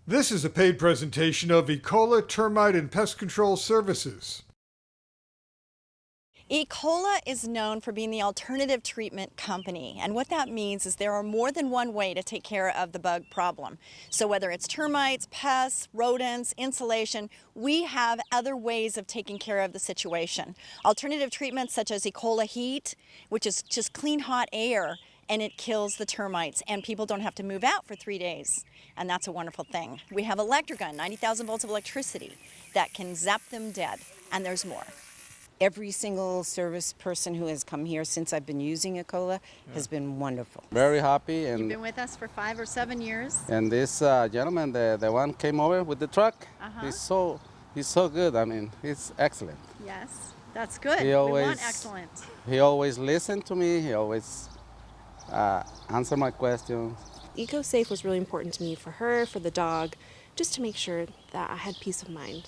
This is a paid presentation of Ecola Termite and Pest Control Services. Ecola is known for being the alternative treatment company, and what that means is there are more than one way to take care of the bug problem. So whether it's termites, pests, rodents, insulation, we have other ways of taking care of the situation. Alternative treatments such as Ecola heat, which is just clean hot air, and it kills the termites, and people don't have to move out for 3 days, and that's a wonderful thing. We have Electrogun, 90,000 volts of electricity that can zap them dead, and there's more. Every single service person who has come here since I've been using Ecola has been wonderful. Very happy. You've And been with us for 5 or 7 years. and this gentleman, the one came over with the truck, he's so good. I mean, he's excellent. Yes, that's good. He We always- want excellent. He always listened to me. He always answered my questions. EcoSafe was really important to me for her, for the dog, just to make sure that I had peace of mind.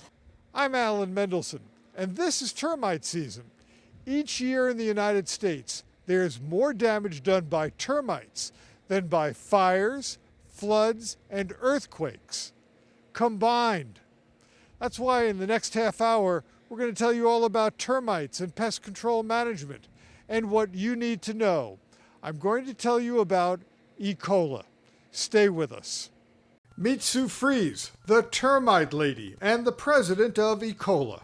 I'm Alan Mendelson, and this is termite season. Each year in the United States, there's more damage done by termites than by fires, floods, and earthquakes combined. That's why in the next half hour, we're going to tell you all about termites and pest control management and what you need to know. I'm going to tell you about Ecola. Stay with us. Meet Sue Fries, the termite lady and the president of Ecola.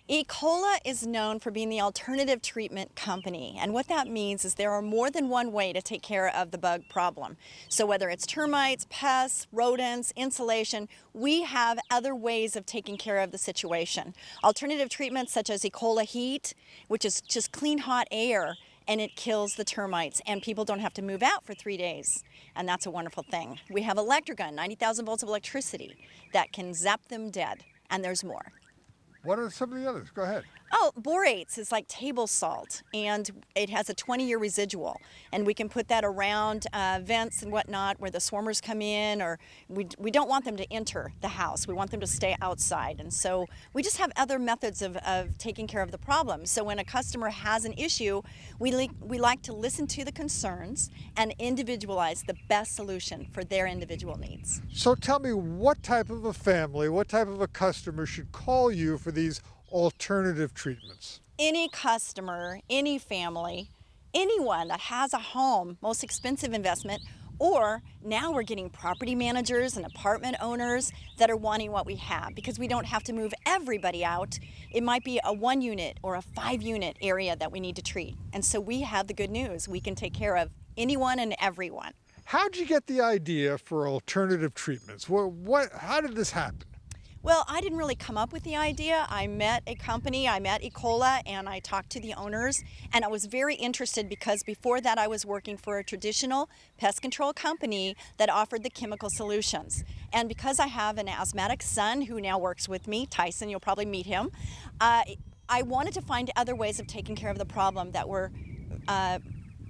Ecola is known for being the alternative treatment company, and what that means is there are more than one way to take care of the bug problem. So whether it's termites, pests, rodents, insulation, we have other ways of taking care of the situation. Alternative treatments such as Ecola heat, which is just clean hot air, and it kills the termites, and people don't have to move out for 3 days, and that's a wonderful thing. We have Electrogun, 90,000 volts of electricity that can zap them dead, and there's more. What are some of the others? Go ahead. Oh, borates is like table salt, and it has a 20-year residual, and we can put that around vents and whatnot where the swarmers come in, or we don't want them to enter the house. We want them to stay outside, and so we just have other methods of taking care of the problem. So when a customer has an issue, we like to listen to the concerns and individualize the best solution for their individual needs. So tell me, what type of a family, what type of a customer should call you for these alternative treatments? Any customer, any family, anyone that has a home, most expensive investment, or now we're getting property managers and apartment owners that are wanting what we have because we don't have to move everybody out. It might be a 1 unit or a 5 unit area that we need to treat. And so we have the good news. We can take care of anyone and everyone. How'd you get the idea for alternative treatments? How did this happen? Well, I didn't really come up with the idea. I met a company, I met Ecola, and I talked to the owners, and I was very interested because before that I was working for a traditional pest control company that offered the chemical solutions. And because I have an asthmatic son who now works with me, Tyson, you'll probably meet him, I wanted to find other ways of taking care of the problem that were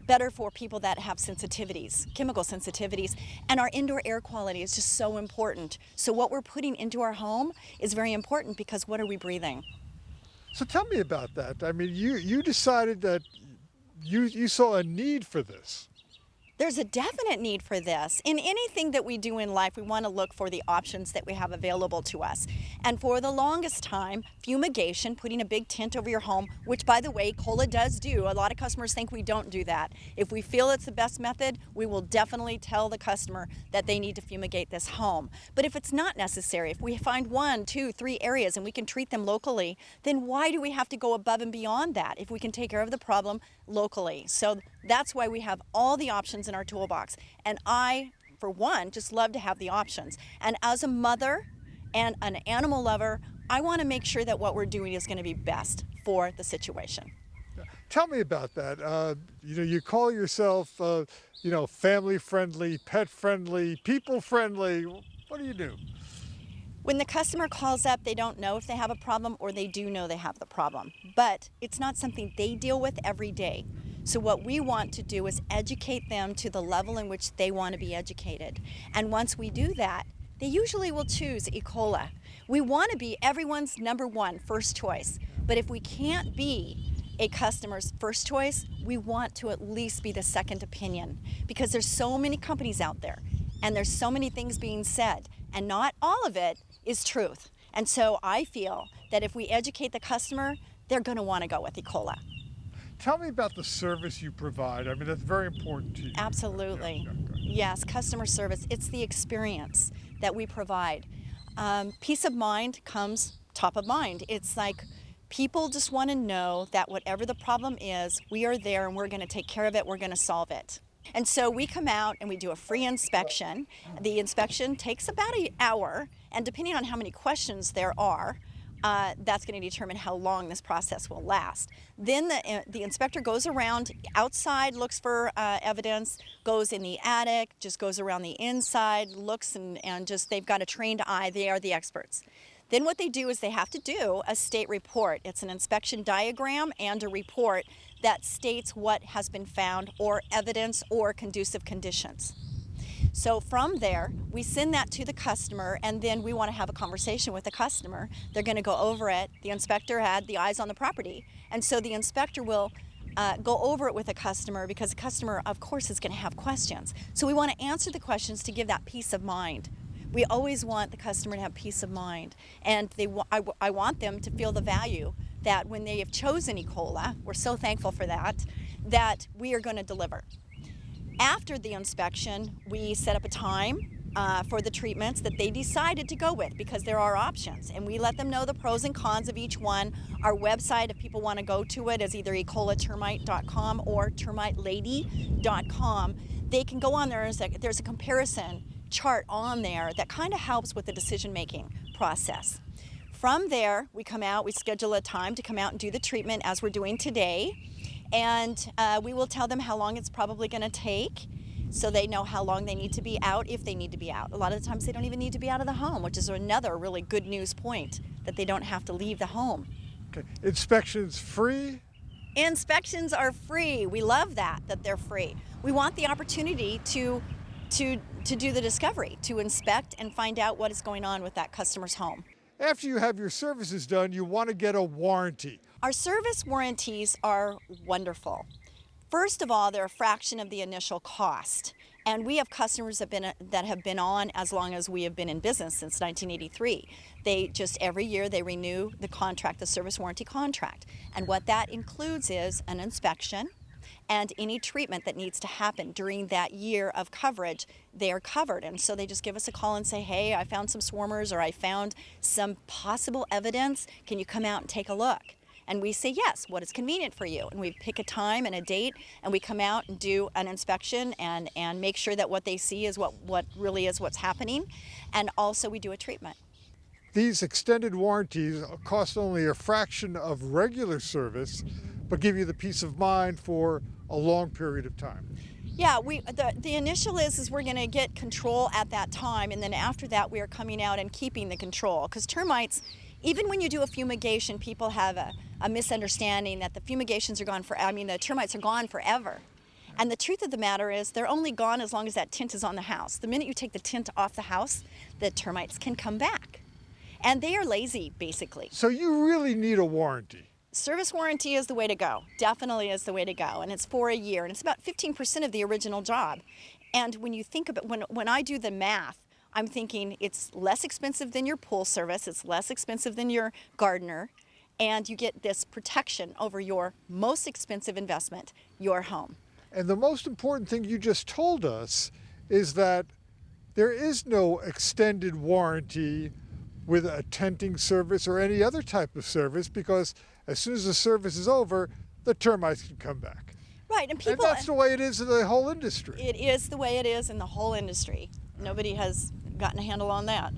better for people that have sensitivities, chemical sensitivities, and our indoor air quality is just so important. So what we're putting into our home is very important because what are we breathing? So tell me about that. I mean, you decided that you saw a need for this. There's a definite need for this. In anything that we do in life, we want to look for the options that we have available to us. And for the longest time, fumigation, putting a big tent over your home, which by the way, Ecola does do. A lot of customers think we don't do that. If we feel it's the best method, we will definitely tell the customer that they need to fumigate this home. But if it's not necessary, if we find 1, 2, 3 areas and we can treat them locally, then why do we have to go above and beyond that if we can take care of the problem locally? So that's why we have all the options in our toolbox. And I, for one, just love to have the options. And as a mother and an animal lover, I want to make sure that what we're doing is going to be best for the situation. Tell me about that. You call yourself, family friendly, pet friendly, people friendly. What do you do? When the customer calls up, they don't know if they have a problem or they do know they have the problem. But it's not something they deal with every day. So what we want to do is educate them to the level in which they want to be educated. And once we do that, they usually will choose Ecola. We want to be everyone's #1 first choice. But if we can't be a customer's first choice, we want to at least be the second opinion because there's so many companies out there and there's so many things being said. and not all of it is truth. And so I feel that if we educate the customer, they're going to want to go with Ecola. Tell me about the service you provide. I mean, that's very important to you. Absolutely. Yeah, go ahead. Yes, customer service. It's the experience that we provide. Peace of mind comes top of mind. It's like people just want to know that whatever the problem is, we are there and we're going to take care of it, we're going to solve it. And so we come out and we do a free inspection. The inspection takes about an hour, and depending on how many questions there are, that's going to determine how long this process will last. Then the inspector goes around outside, looks for evidence, goes in the attic, just goes around the inside, looks and just, they've got a trained eye. They are the experts. Then what they do is they have to do a state report. It's an inspection diagram and a report that states what has been found or evidence or conducive conditions. So from there, we send that to the customer, and then we want to have a conversation with the customer. They're going to go over it. The inspector had the eyes on the property, and so the inspector will go over it with the customer, because the customer, of course, is going to have questions. So we want to answer the questions to give that peace of mind. We always want the customer to have peace of mind, and I want them to feel the value that when they have chosen Ecola, we're so thankful for that we are going to deliver. After the inspection, we set up a time for the treatments that they decided to go with, because there are options, and we let them know the pros and cons of each one. Our website, if people want to go to it, is either ecolatermite.com or termitelady.com. They can go on there. There's a comparison chart on there that kind of helps with the decision-making process. From there, we come out, we schedule a time to come out and do the treatment as we're doing today. And we will tell them how long it's probably going to take, so they know how long they need to be out, if they need to be out. A lot of the times they don't even need to be out of the home, which is another really good news point, that they don't have to leave the home. Okay. Inspections free? Inspections are free. We love that they're free. We want the opportunity to do the discovery, to inspect and find out what is going on with that customer's home. After you have your services done, you want to get a warranty. Our service warranties are wonderful. First of all, they're a fraction of the initial cost. And we have customers that have been on as long as we have been in business, since 1983. They just, every year, they renew the contract, the service warranty contract. And what that includes is an inspection, and any treatment that needs to happen during that year of coverage, they are covered. And so they just give us a call and say, hey, I found some swarmers, or I found some possible evidence. Can you come out and take a look? And we say, yes, what is convenient for you? And we pick a time and a date, and we come out and do an inspection and make sure that what they see is what really is what's happening. And also we do a treatment. These extended warranties cost only a fraction of regular service, but give you the peace of mind for a long period of time. Yeah, the initial is we're going to get control at that time, and then after that we are coming out and keeping the control. Because termites, even when you do a fumigation, people have a misunderstanding that the fumigations are gone the termites are gone forever. And the truth of the matter is they're only gone as long as that tint is on the house. The minute you take the tint off the house, the termites can come back. And they are lazy, basically. So you really need a warranty. Service warranty is the way to go. Definitely is the way to go. And it's for a year. And it's about 15% of the original job. And when you think about, when I do the math, I'm thinking it's less expensive than your pool service. It's less expensive than your gardener. And you get this protection over your most expensive investment, your home. And the most important thing you just told us is that there is no extended warranty with a tenting service or any other type of service, because as soon as the service is over, the termites can come back. Right, and people... And that's the way it is in the whole industry. It is the way it is in the whole industry. Nobody has gotten a handle on that.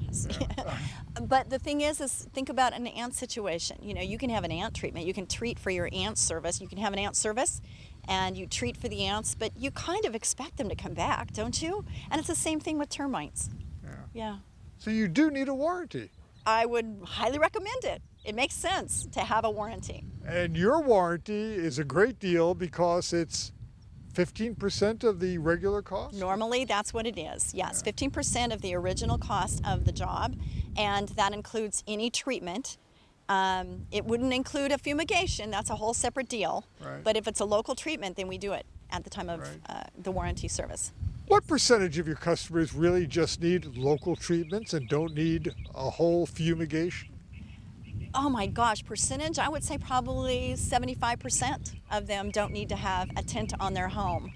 But the thing is think about an ant situation. You know, you can have an ant treatment. You can treat for your ant service. You can have an ant service and you treat for the ants, but you kind of expect them to come back, don't you? And it's the same thing with termites. Yeah. So you do need a warranty. I would highly recommend it. It makes sense to have a warranty. And your warranty is a great deal because it's 15% of the regular cost? Normally, that's what it is. Yes, 15% of the original cost of the job, and that includes any treatment. It wouldn't include a fumigation. That's a whole separate deal. Right. But if it's a local treatment, then we do it at the time of the warranty service. What percentage of your customers really just need local treatments and don't need a whole fumigation? Oh my gosh, percentage? I would say probably 75% of them don't need to have a tent on their home.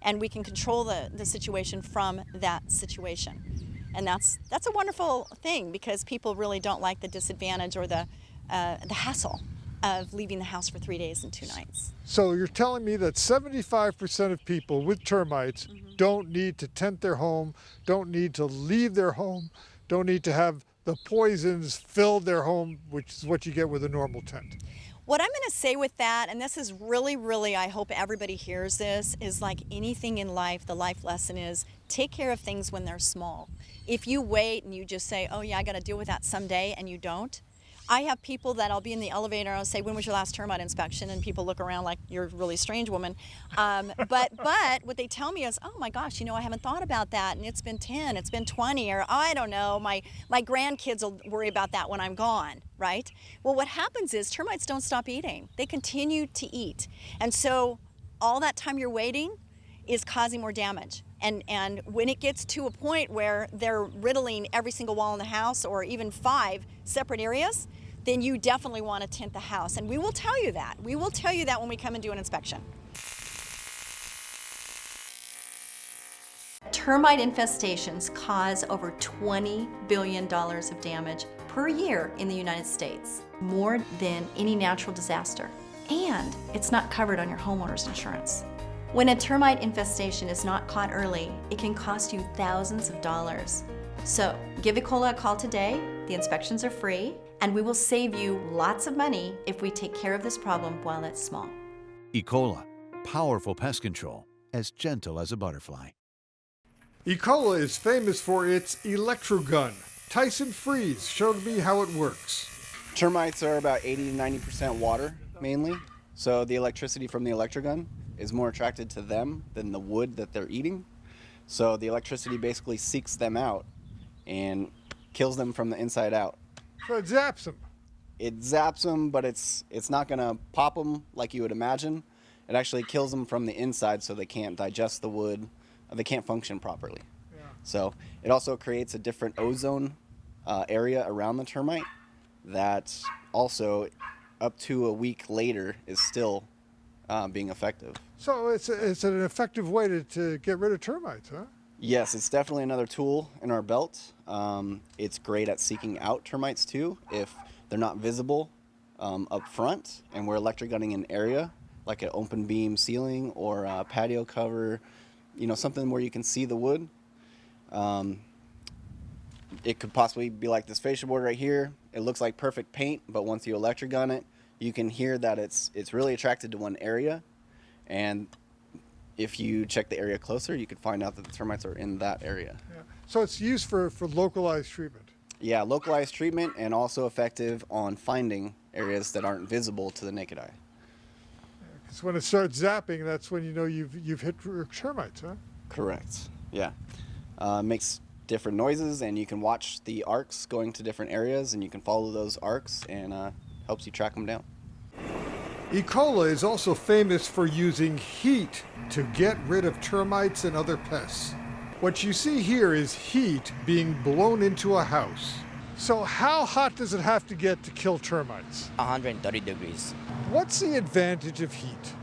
And we can control the situation from that situation. And that's a wonderful thing, because people really don't like the disadvantage or the hassle of leaving the house for 3 days and 2 nights. So you're telling me that 75% of people with termites don't need to tent their home, don't need to leave their home, don't need to have the poisons fill their home, which is what you get with a normal tent. What I'm going to say with that, and this is really, I hope everybody hears this, is like anything in life, the life lesson is take care of things when they're small. If you wait and you just say, oh yeah, I got to deal with that someday, and you don't. I have people that I'll be in the elevator and I'll say, when was your last termite inspection? And people look around like, you're a really strange woman. But what they tell me is, oh my gosh, I haven't thought about that, and it's been 10, it's been 20, or I don't know, my grandkids will worry about that when I'm gone, right? Well, what happens is termites don't stop eating. They continue to eat. And so all that time you're waiting is causing more damage. And when it gets to a point where they're riddling every single wall in the house, or even 5 separate areas, then you definitely want to tent the house. And we will tell you that. We will tell you that when we come and do an inspection. Termite infestations cause over $20 billion of damage per year in the United States, more than any natural disaster. And it's not covered on your homeowner's insurance. When a termite infestation is not caught early, it can cost you thousands of dollars. So give Ecola a call today. The inspections are free, and we will save you lots of money if we take care of this problem while it's small. Ecola, powerful pest control, as gentle as a butterfly. Ecola is famous for its Electrogun. Tyson Freeze showed me how it works. Termites are about 80 to 90% water, mainly. So the electricity from the Electrogun is more attracted to them than the wood that they're eating. So the electricity basically seeks them out and kills them from the inside out. So it zaps them. It zaps them, but it's not gonna pop them like you would imagine. It actually kills them from the inside, so they can't digest the wood, they can't function properly. Yeah. So it also creates a different ozone area around the termite that also up to a week later is still being effective. So it's an effective way to get rid of termites, huh? Yes, it's definitely another tool in our belt. It's great at seeking out termites too if they're not visible up front, and we're electrogunning an area like an open beam ceiling or a patio cover, something where you can see the wood. It could possibly be like this fascia board right here. It looks like perfect paint, but once you electrogun it, you can hear that it's really attracted to one area, and if you check the area closer, you can find out that the termites are in that area. Yeah. So it's used for localized treatment. Yeah, localized treatment, and also effective on finding areas that aren't visible to the naked eye. Because when it starts zapping, that's when you know you've hit termites, huh? Correct. Yeah. Makes different noises, and you can watch the arcs going to different areas, and you can follow those arcs, and helps you track them down. Ecola is also famous for using heat to get rid of termites and other pests. What you see here is heat being blown into a house. So how hot does it have to get to kill termites? 130 degrees. What's the advantage of heat?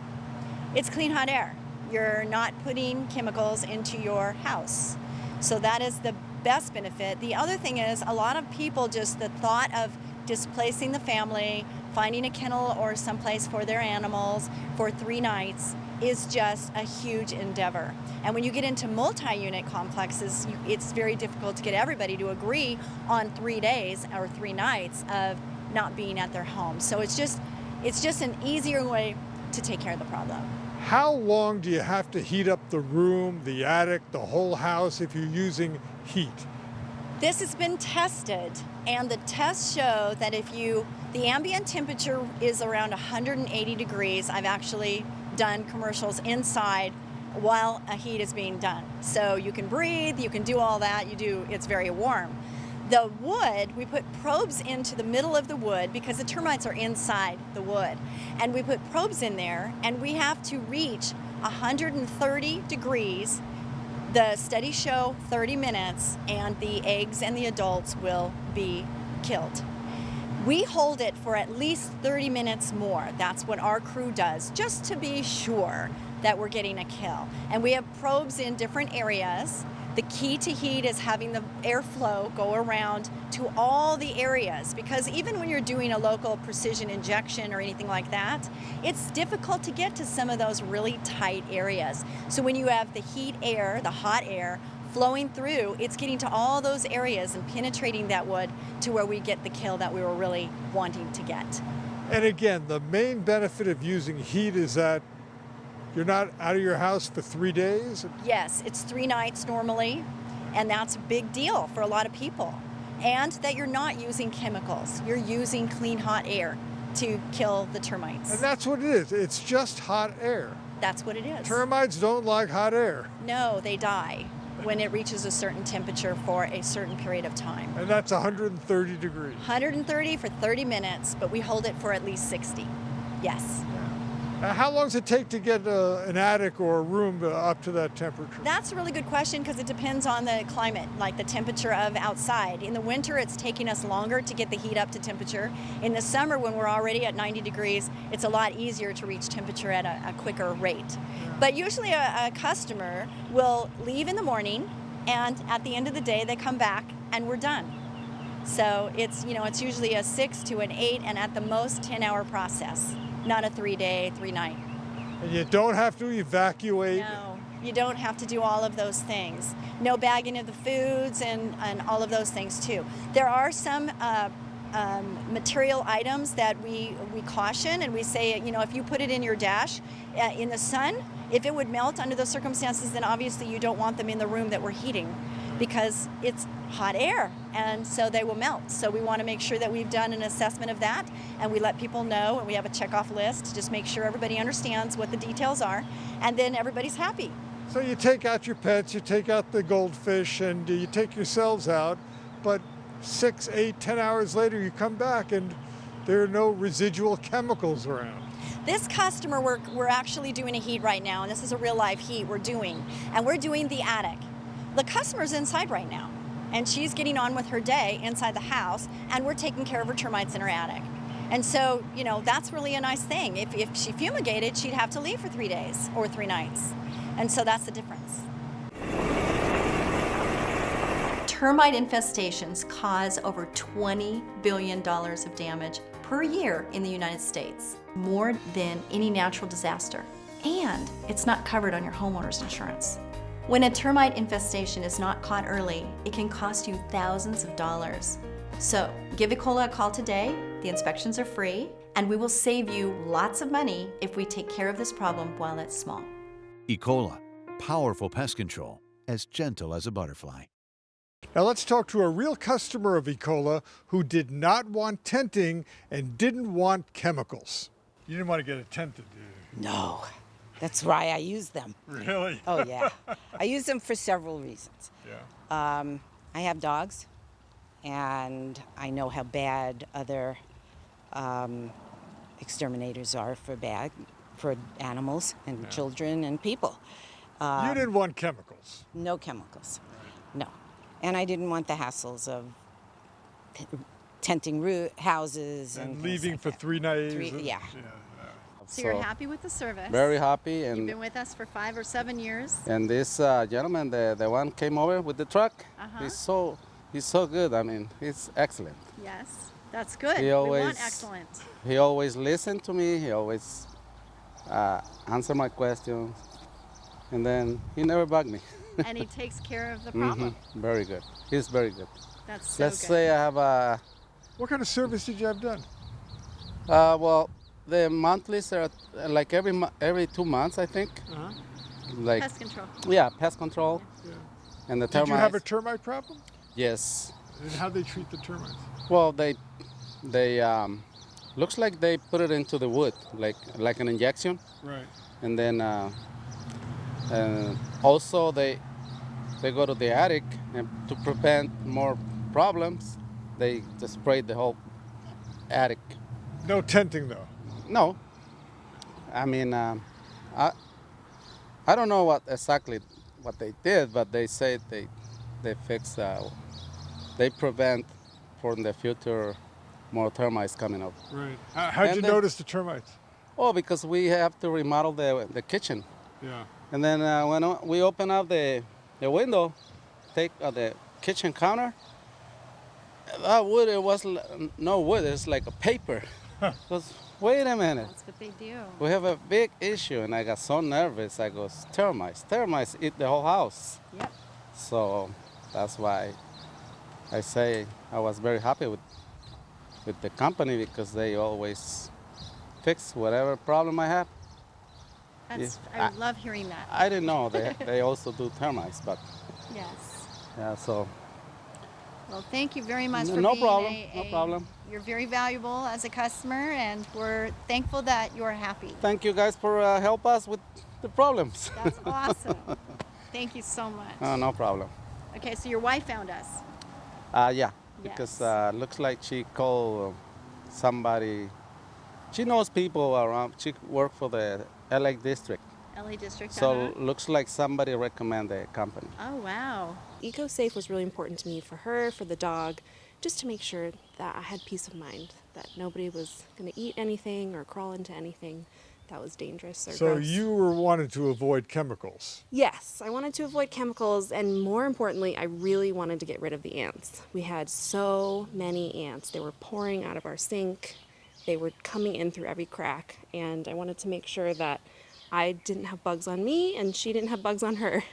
It's clean, hot air. You're not putting chemicals into your house. So that is the best benefit. The other thing is, a lot of people, just the thought of displacing the family, finding a kennel or someplace for their animals for 3 nights is just a huge endeavor. And when you get into multi-unit complexes, it's very difficult to get everybody to agree on 3 days or 3 nights of not being at their home. So it's just an easier way to take care of the problem. How long do you have to heat up the room, the attic, the whole house if you're using heat? This has been tested, and the tests show that the ambient temperature is around 180 degrees. I've actually done commercials inside while a heat is being done. So you can breathe, you can do all that, it's very warm. The wood, we put probes into the middle of the wood because the termites are inside the wood. And we put probes in there, and we have to reach 130 degrees The studies show 30 minutes and the eggs and the adults will be killed. We hold it for at least 30 minutes more. That's what our crew does, just to be sure that we're getting a kill. And we have probes in different areas. The key to heat is having the airflow go around to all the areas, because even when you're doing a local precision injection or anything like that, it's difficult to get to some of those really tight areas. So when you have the heat air, the hot air, flowing through, it's getting to all those areas and penetrating that wood to where we get the kill that we were really wanting to get. And again, the main benefit of using heat is that you're not out of your house for 3 days? Yes, it's 3 nights normally, and that's a big deal for a lot of people. And that you're not using chemicals. You're using clean, hot air to kill the termites. And that's what it is. It's just hot air. That's what it is. Termites don't like hot air. No, they die when it reaches a certain temperature for a certain period of time. And that's 130 degrees. 130 for 30 minutes, but we hold it for at least 60. Yes. Now, how long does it take to get an attic or a room up to that temperature? That's a really good question because it depends on the climate, like the temperature of outside. In the winter, it's taking us longer to get the heat up to temperature. In the summer, when we're already at 90 degrees, it's a lot easier to reach temperature at a quicker rate. But usually a customer will leave in the morning, and at the end of the day, they come back and we're done. So it's usually a 6 to an 8 and at the most 10-hour process. Not a 3-day, 3-night. And you don't have to evacuate. No, you don't have to do all of those things. No bagging of the foods and all of those things too. There are some material items that we caution and we say, if you put it in your dash in the sun, if it would melt under those circumstances, then obviously you don't want them in the room that we're heating because it's hot air and so they will melt. So we want to make sure that we've done an assessment of that and we let people know and we have a checkoff list to just make sure everybody understands what the details are and then everybody's happy. So you take out your pets, you take out the goldfish and you take yourselves out, but 6, 8, 10 hours later you come back and there are no residual chemicals around. This customer, we're actually doing a heat right now, and this is a real live heat we're doing, and we're doing the attic. The customer's inside right now, and she's getting on with her day inside the house, and we're taking care of her termites in her attic. And so, that's really a nice thing. If she fumigated, she'd have to leave for 3 days or 3 nights. And so that's the difference. Termite infestations cause over $20 billion of damage per year in the United States, more than any natural disaster. And it's not covered on your homeowner's insurance. When a termite infestation is not caught early, it can cost you thousands of dollars. So give Ecola a call today. The inspections are free, and we will save you lots of money if we take care of this problem while it's small. Ecola, powerful pest control, as gentle as a butterfly. Now let's talk to a real customer of Ecola who did not want tenting and didn't want chemicals. You didn't want to get it tented, did you? No, that's why I use them. Really? Oh, yeah. I use them for several reasons. Yeah. I have dogs, and I know how bad other exterminators are for animals and children and people. You didn't want chemicals. No chemicals. No. And I didn't want the hassles of tenting houses and things leaving like for that. 3 nights. Yeah. So you're happy with the service? Very happy. You've And been with us for 5 or 7 years. and this gentleman, the one came over with the truck, he's so good. I mean, he's excellent. Yes, that's good. He We always- want excellent. He always listened to me. He always answered my questions, and then he never bugged me. And he takes care of the problem. Very good. He's very good. That's so Let's good. say I have a What kind of service did you have done? well, the monthlies are like every 2 months, I think. Like Pest control. yeah, pest control. And the Did termites. you have a termite problem? Yes. And how they treat the termites? Well, they looks like they put it into the wood, like an injection, Right. and then also they go to the attic, and to prevent more problems, they just sprayed the whole attic. No tenting though. No, I mean I don't know what exactly what they did, but they say they fix, they prevent for in the future more termites coming up. Right. How'd And you then- notice the termites? Oh, because we have to remodel the kitchen. Yeah. And then when we open up the window, take the kitchen counter, that wood, it was no wood, it's like a paper. Because, wait a minute, That's what they do. we have a big issue. And I got so nervous, I go, termites eat the whole house. Yep. So that's why I say I was very happy with the company because they always fix whatever problem I have. That's, Yeah. I love hearing that. I didn't know they also do termites, but Yes. yeah, so Well, thank you very much No- for no being problem, no problem. You're very valuable as a customer, and we're thankful that you're happy. thank you guys for help us with the problems. That's awesome. Thank you so much. No problem. Okay, so your wife found us. Yeah, because Yes. looks like she called somebody. She knows people around. She worked for the LA district, LA District. so looks like somebody recommended the company. Oh, wow. EcoSafe was really important to me for her, for the dog, just to make sure that I had peace of mind, that nobody was going to eat anything or crawl into anything that was dangerous or So gross. you were wanted to avoid chemicals. Yes, I wanted to avoid chemicals, and more importantly, I really wanted to get rid of the ants. We had so many ants. They were pouring out of our sink. They were coming in through every crack, and I wanted to make sure that I didn't have bugs on me and she didn't have bugs on her.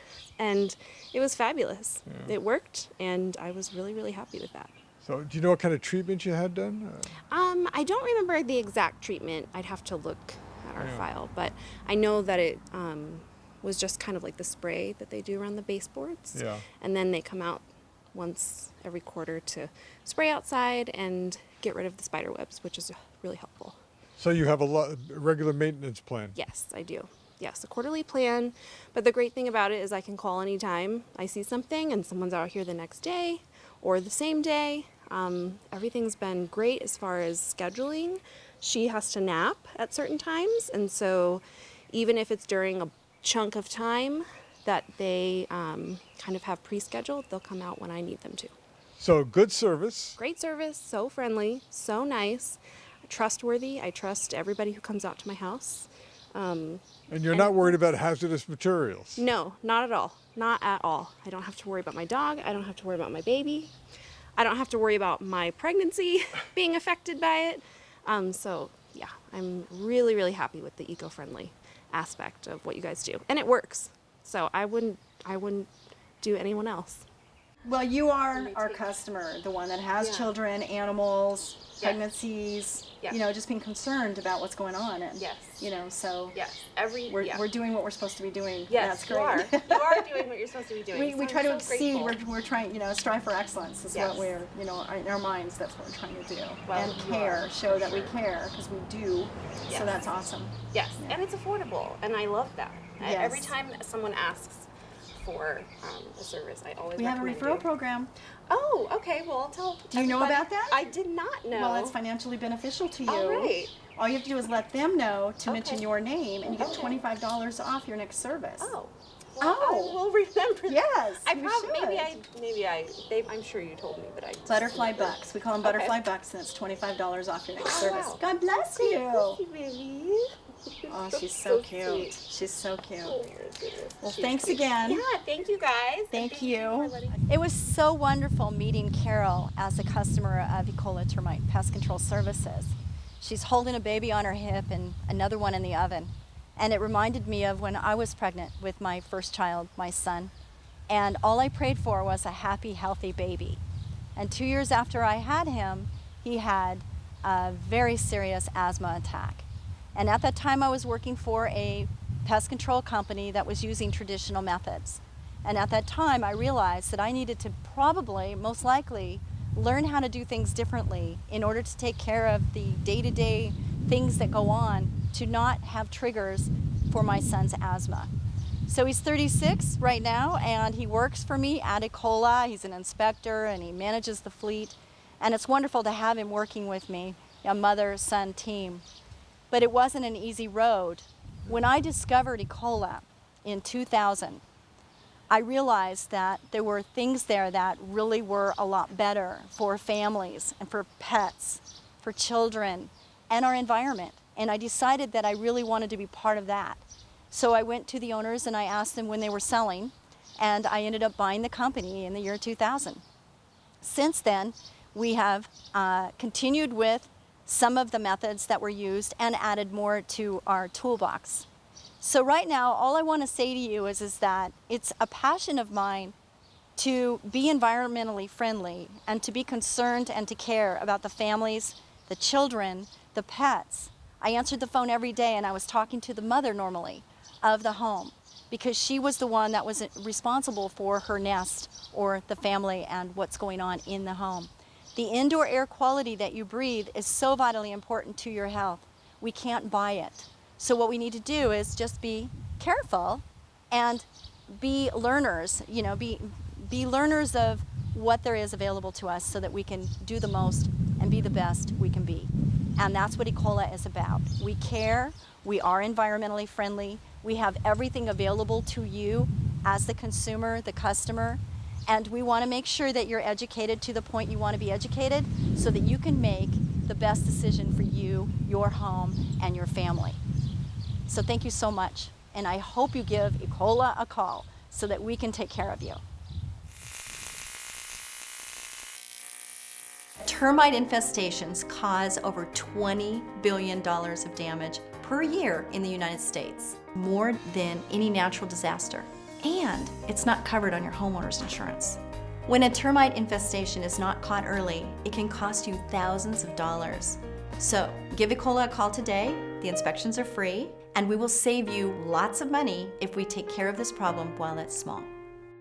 And it was fabulous. It worked, and I was really, really happy with that. So do you know what kind of treatment you had done? I don't remember the exact treatment. I'd have to look at our file, but I know that it was just kind of like the spray that they do around the baseboards. Yeah. And then they come out once every quarter to spray outside and get rid of the spider webs, which is really helpful. So you have a regular maintenance plan. Yes, I do. Yes, a quarterly plan. But the great thing about it is I can call anytime I see something and someone's out here the next day or the same day. Everything's been great as far as scheduling. She has to nap at certain times, and so even if it's during a chunk of time that they kind of have pre-scheduled, they'll come out when I need them to. So good service. Great service, so friendly, so nice, trustworthy. I trust everybody who comes out to my house. And you're not worried about hazardous materials. No, not at all. Not at all. I don't have to worry about my dog. I don't have to worry about my baby. I don't have to worry about my pregnancy being affected by it. So yeah, I'm really, really happy with the eco-friendly aspect of what you guys do, and it works. So I wouldn't do anyone else. Well, you are our customer, the one that has Yeah. children, animals, Yes. pregnancies, Yes. you know, just being concerned about what's going on. And, Yes. you know, so Yes, we're doing what we're supposed to be doing. Yes, That's you great. are. You are doing what you're supposed to be doing. we So try to I'm so exceed, grateful. we're trying, you know, strive for excellence is Yes. what we're, you know, in our minds, that's what we're trying to do. Well, and you care, are, show for that we sure. care, because we do. Yes. So that's awesome. Yes, and it's affordable, and I love that. Yes. Every time someone asks for a service, I always We have a recommend referral you. program. Oh, okay. Well, I'll tell. Do you know everybody. about that? I did not know. Well, it's financially beneficial to you. All right. All you have to do is let them know to mention Okay. your name, and you get Okay. $25 off your next service. Oh. Oh. I will remember. Yes, I you probably should. I'm sure you told me, but I. just Butterfly never- bucks. We call them Okay. butterfly bucks, and it's $25 off your next Oh, service. wow. God bless you. Thank you, baby. Oh, she's so cute. sweet. She's so cute. Oh my goodness. Well, She's thanks sweet. again. Yeah, thank you guys. and Thank you. for letting- It was so wonderful meeting Carol as a customer of Ecola Termite Pest Control Services. She's holding a baby on her hip and another one in the oven. And it reminded me of when I was pregnant with my first child, my son. And all I prayed for was a happy, healthy baby. And 2 years after I had him, he had a very serious asthma attack. And at that time, I was working for a pest control company that was using traditional methods. And at that time, I realized that I needed to probably, most likely, learn how to do things differently in order to take care of the day-to-day things that go on to not have triggers for my son's asthma. So he's 36 right now, and he works for me at Ecola. He's an inspector, and he manages the fleet. And it's wonderful to have him working with me, a mother-son team. But it wasn't an easy road. When I discovered Ecola in 2000, I realized that there were things there that really were a lot better for families and for pets, for children, and our environment. And I decided that I really wanted to be part of that. So I went to the owners and I asked them when they were selling, and I ended up buying the company in the year 2000. Since then, we have continued with some of the methods that were used and added more to our toolbox. So right now, all I want to say to you is that it's a passion of mine to be environmentally friendly and to be concerned and to care about the families, the children, the pets. I answered the phone every day and I was talking to the mother normally of the home because she was the one that was responsible for her nest or the family and what's going on in the home. The indoor air quality that you breathe is so vitally important to your health. We can't buy it. So what we need to do is just be careful and be learners, be learners of what there is available to us so that we can do the most and be the best we can be. And that's what Ecola is about. We care, we are environmentally friendly, we have everything available to you as the consumer, the customer, and we want to make sure that you're educated to the point you want to be educated so that you can make the best decision for you, your home, and your family. So thank you so much, and I hope you give Ecola a call so that we can take care of you. Termite infestations cause over $20 billion of damage per year in the United States, more than any natural disaster. And it's not covered on your homeowner's insurance. When a termite infestation is not caught early, it can cost you thousands of dollars. So give Ecola a call today. The inspections are free, and we will save you lots of money if we take care of this problem while it's small.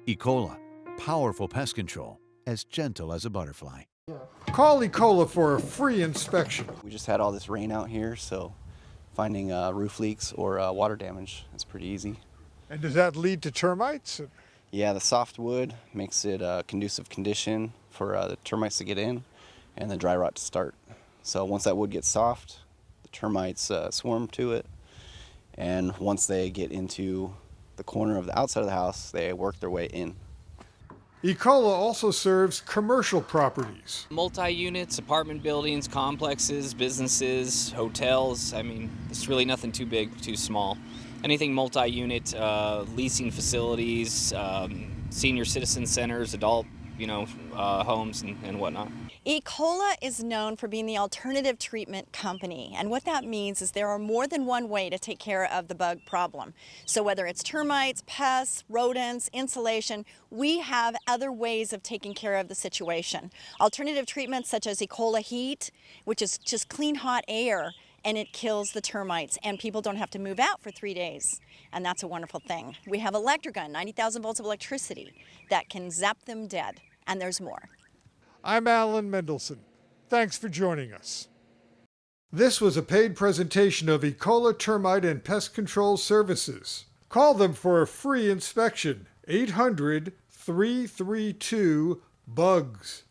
Ecola, powerful pest control, as gentle as a butterfly. Call Ecola for a free inspection. We just had all this rain out here, so finding roof leaks or water damage is pretty easy. And does that lead to termites? Yeah, the soft wood makes it a conducive condition for the termites to get in and the dry rot to start. So once that wood gets soft, the termites swarm to it, and once they get into the corner of the outside of the house, they work their way in. Ecola also serves commercial properties. Multi-units, apartment buildings, complexes, businesses, hotels. I mean, it's really nothing too big, too small. Anything multi-unit, leasing facilities, senior citizen centers, adult, homes and whatnot. Ecola is known for being the alternative treatment company, and what that means is there are more than one way to take care of the bug problem. So whether it's termites, pests, rodents, insulation, we have other ways of taking care of the situation. Alternative treatments such as Ecola Heat, which is just clean hot air, and it kills the termites, and people don't have to move out for 3 days, and that's a wonderful thing. We have Electrogun, 90,000 volts of electricity that can zap them dead, and there's more. I'm Alan Mendelson. Thanks for joining us. This was a paid presentation of Ecola Termite and Pest Control Services. Call them for a free inspection. 800-332-BUGS.